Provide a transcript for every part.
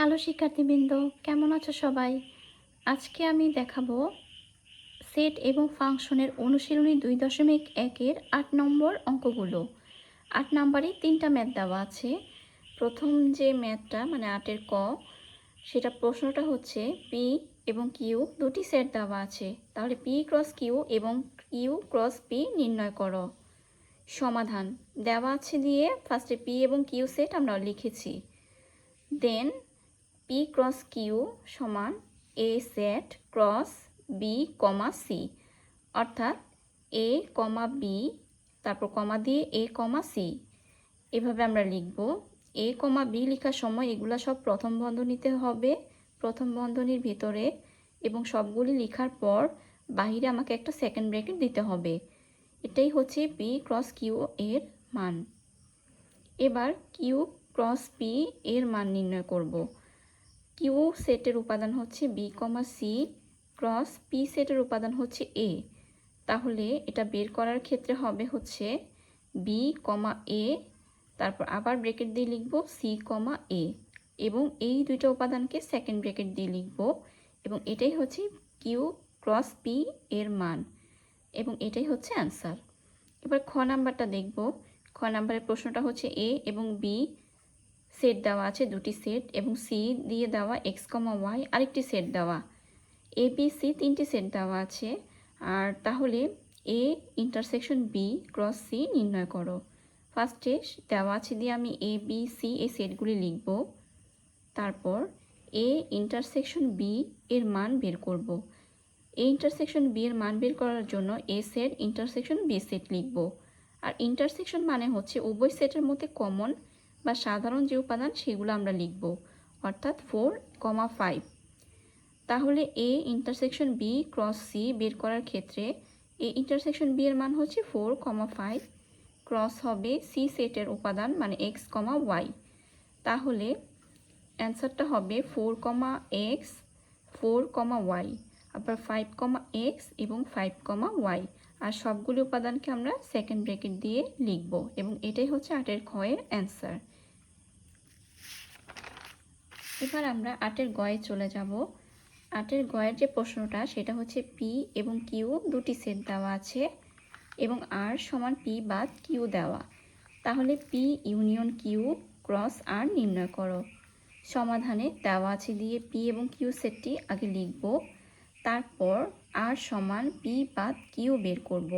Hello শিক্ষার্থীবৃন্দ, কেমন আছো সবাই? আজকে আমি দেখাবো সেট এবং ফাংশনের অনুশীলনী 2.1-এর 8 নম্বর অঙ্কগুলো। 8 নম্বরে 3টা ম্যাথ দেওয়া আছে। প্রথম যে ম্যাথটা মানে 8-এর ক, সেটা প্রশ্নটা হচ্ছে পি এবং কিউ দুটি সেট দেওয়া আছে, তাহলে পি ক্রস কিউ এবং কিউ ক্রস পি নির্ণয় করো। সমাধান দেওয়া আছে দিয়ে ফার্স্টে পি এবং কিউ সেট আমরা লিখেছি। দেন পি ক্রস কিউ সমান এ set cross B comma C, অর্থাৎ এ কমা বি তারপর কমা দিয়ে এ কমা সি, এভাবে আমরা লিখব। এ কমা বি লেখার সময় এগুলা সব প্রথম বন্ধনীতে হবে, প্রথম বন্ধনীর ভিতরে, এবং সবগুলি লেখার পর বাহিরে আমাকে একটা সেকেন্ড ব্র্যাকেট দিতে হবে। এটাই হচ্ছে পি ক্রস কিউ এর মান। এবার কিউ ক্রস পি এর মান নির্ণয় করব। কিউ সেটের উপাদান হচ্ছে B comma C, cross P সেটের উপাদান হচ্ছে এ। তাহলে এটা বের করার ক্ষেত্রে হবে হচ্ছে বি কমা এ, তারপর আবার ব্র্যাকেট দিয়ে লিখব সি কমা এ, এবং এই দুইটা উপাদানকে সেকেন্ড ব্র্যাকেট দিয়ে লিখব, এবং এটাই হচ্ছে কিউ ক্রস পি এর মান, এবং এটাই হচ্ছে অ্যান্সার। এবার খ নাম্বারটা দেখব। খ নাম্বারের প্রশ্নটা হচ্ছে এ এবং বি সেট দেওয়া আছে দুটি সেট, এবং সি দিয়ে দেওয়া এক্স কমা ওয়াই আরেকটি সেট দেওয়া, এ বি সি তিনটি সেট দেওয়া আছে। আর তাহলে A intersection B cross C নির্ণয় করো। ফার্স্টে দেওয়া আছে দিয়ে আমি এ বি সি এই সেটগুলি লিখব, তারপর এ ইন্টারসেকশন বি এর মান বের করব। এ ইন্টারসেকশন বি এর মান বের করার জন্য এ সেট ইন্টারসেকশন বি সেট লিখব। আর ইন্টারসেকশন মানে হচ্ছে উভয় সেটের মধ্যে কমন বা সাধারণ যে উপাদান সেগুলো আমরা লিখব, অর্থাৎ 4,5। তাহলে A intersection B cross C বের করার ক্ষেত্রে এ ইন্টারসেকশন বি এর মান হচ্ছে 4,5, ক্রস হবে সি সেটের উপাদান মানে এক্স কমা ওয়াই। তাহলে অ্যান্সারটা হবে 4,x 4,y, আবার 5,x এবং 5,y, আর সবগুলো উপাদানকে আমরা সেকেন্ড ব্র্যাকেট দিয়ে লিখব, এবং এটাই হচ্ছে 8-এর খ এর অ্যান্সার। এবার আমরা 8-এর গয়ে চলে যাব। 8-এর গয়ের যে প্রশ্নটা সেটা হচ্ছে পি এবং কিউ দুটি সেট দেওয়া আছে, এবং আর সমান পি বাদ কিউ দেওয়া। তাহলে পি ইউনিয়ন কিউ ক্রস আর নির্ণয় করো। সমাধানে দেওয়া আছে দিয়ে পি এবং কিউ সেটটি আগে লিখব, তারপর আর সমান পি বাদ কিউ বের করব।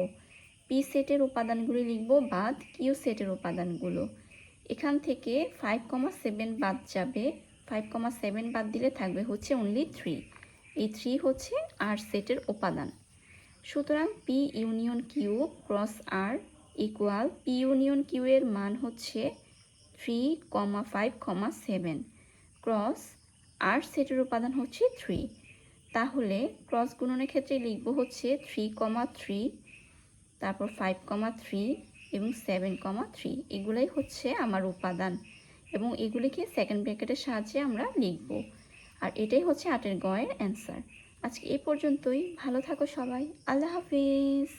পি সেটের উপাদানগুলি লিখব বাদ কিউ সেটের উপাদানগুলো। এখান থেকে 5,7 বাদ যাবে, 5,7 বাদ দিলে থাকবে হচ্ছে অনলি 3। এই 3 হচ্ছে আর সেটের উপাদান। সুতরাং পি ইউনিয়ন কিউ ক্রস আর ইকুয়াল পি ইউনিয়ন কিউ এর মান হচ্ছে 3,5,7, ক্রস আর সেটের উপাদান হচ্ছে 3। তাহলে ক্রস গুণনের ক্ষেত্রে লিখব হচ্ছে 3,3, তারপর 5,3 এবং 7,3, এগুলাই হচ্ছে আমার উপাদান, এবং এগুলিকে সেকেন্ড ব্র্যাকেটের সাহায্যে আমরা লিখব। আর এটাই হচ্ছে 8-এর গয়ের অ্যান্সার। আজকে এই পর্যন্তই। ভালো থাকো সবাই। আল্লাহ হাফিজ।